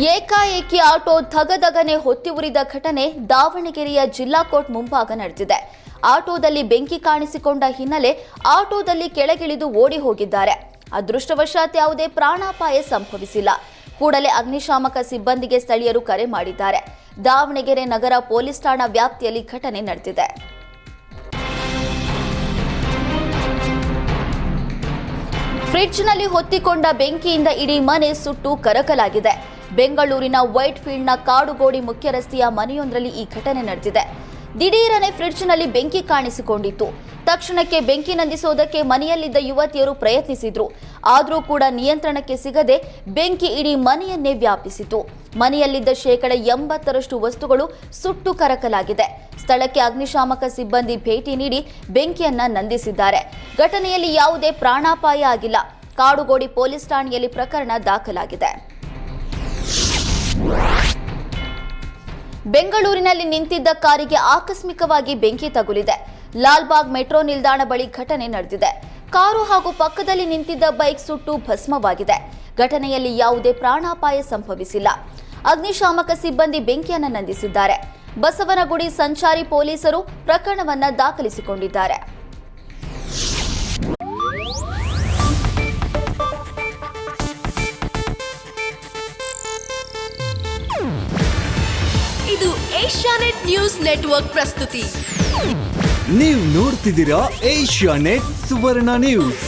ಏಕಾಏಕಿ ಆಟೋ ಧಗಧಗನೆ ಹೊತ್ತಿ ಉರಿದ ಘಟನೆ ದಾವಣಗೆರೆಯ ಜಿಲ್ಲಾ ಕೋರ್ಟ್ ಮುಂಭಾಗ ನಡೆದಿದೆ. ಆಟೋದಲ್ಲಿ ಬೆಂಕಿ ಕಾಣಿಸಿಕೊಂಡ ಹಿನ್ನೆಲೆ ಆಟೋದಲ್ಲಿ ಕೆಳಗಿಳಿದು ಓಡಿ ಹೋಗಿದ್ದಾರೆ. ಅದೃಷ್ಟವಶಾತ್ ಯಾವುದೇ ಪ್ರಾಣಾಪಾಯ ಸಂಭವಿಸಿಲ್ಲ. ಕೂಡಲೇ ಅಗ್ನಿಶಾಮಕ ಸಿಬ್ಬಂದಿಗೆ ಸ್ಥಳೀಯರು ಕರೆ ಮಾಡಿದ್ದಾರೆ. ದಾವಣಗೆರೆ ನಗರ ಪೊಲೀಸ್ ಠಾಣಾ ವ್ಯಾಪ್ತಿಯಲ್ಲಿ ಘಟನೆ ನಡೆದಿದೆ. ಫ್ರಿಡ್ಜ್ನಲ್ಲಿ ಹೊತ್ತಿಕೊಂಡ ಬೆಂಕಿಯಿಂದ ಇಡೀ ಮನೆ ಸುಟ್ಟು ಕರಕಲಾಗಿದೆ. ಬೆಂಗಳೂರಿನ ವೈಟ್ ಫೀಲ್ಡ್ನ ಕಾಡುಗೋಡಿ ಮುಖ್ಯ ರಸ್ತೆಯ ಮನೆಯೊಂದರಲ್ಲಿ ಈ ಘಟನೆ ನಡೆದಿದೆ. ದಿಢೀರನೆ ಫ್ರಿಡ್ಜ್ನಲ್ಲಿ ಬೆಂಕಿ ಕಾಣಿಸಿಕೊಂಡಿತ್ತು. ತಕ್ಷಣಕ್ಕೆ ಬೆಂಕಿ ನಂದಿಸೋದಕ್ಕೆ ಮನೆಯಲ್ಲಿದ್ದ ಯುವತಿಯರು ಪ್ರಯತ್ನಿಸಿದ್ರು. ಆದರೂ ಕೂಡ ನಿಯಂತ್ರಣಕ್ಕೆ ಸಿಗದೆ ಬೆಂಕಿ ಇಡೀ ಮನೆಯನ್ನೇ ವ್ಯಾಪಿಸಿತು. ಮನೆಯಲ್ಲಿದ್ದ 80% ವಸ್ತುಗಳು ಸುಟ್ಟು ಕರಕಲಾಗಿದೆ. ಸ್ಥಳಕ್ಕೆ ಅಗ್ನಿಶಾಮಕ ಸಿಬ್ಬಂದಿ ಭೇಟಿ ನೀಡಿ ಬೆಂಕಿಯನ್ನ ನಂದಿಸಿದ್ದಾರೆ. ಘಟನೆಯಲ್ಲಿ ಯಾವುದೇ ಪ್ರಾಣಾಪಾಯ ಆಗಿಲ್ಲ. ಕಾಡುಗೋಡಿ ಪೊಲೀಸ್ ಠಾಣೆಯಲ್ಲಿ ಪ್ರಕರಣ ದಾಖಲಾಗಿದೆ. ಬೆಂಗಳೂರಿನಲ್ಲಿ ನಿಂತಿದ್ದ ಕಾರಿಗೆ ಆಕಸ್ಮಿಕವಾಗಿ ಬೆಂಕಿ ತಗುಲಿದೆ. ಲಾಲ್ಬಾಗ್ ಮೆಟ್ರೋ ನಿಲ್ದಾಣ ಬಳಿ ಘಟನೆ ನಡೆದಿದೆ. ಕಾರು ಹಾಗೂ ಪಕ್ಕದಲ್ಲಿ ನಿಂತಿದ್ದ ಬೈಕ್ ಸುಟ್ಟು ಭಸ್ಮವಾಗಿದೆ. ಘಟನೆಯಲ್ಲಿ ಯಾವುದೇ ಪ್ರಾಣಾಪಾಯ ಸಂಭವಿಸಿಲ್ಲ. ಅಗ್ನಿಶಾಮಕ ಸಿಬ್ಬಂದಿ ಬೆಂಕಿಯನ್ನು ನಂದಿಸಿದ್ದಾರೆ. ಬಸವನಗುಡಿ ಸಂಚಾರಿ ಪೊಲೀಸರು ಪ್ರಕರಣವನ್ನು ದಾಖಲಿಸಿಕೊಂಡಿದ್ದಾರೆ. ಇದು ಏಷ್ಯಾನೆಟ್ ನ್ಯೂಸ್ ನೆಟ್ವರ್ಕ್ ಪ್ರಸ್ತುತಿ. ನೀವು ನೋಡ್ತಿದ್ದೀರಾ ಏಷ್ಯಾನೆಟ್ ಸುವರ್ಣ ನ್ಯೂಸ್.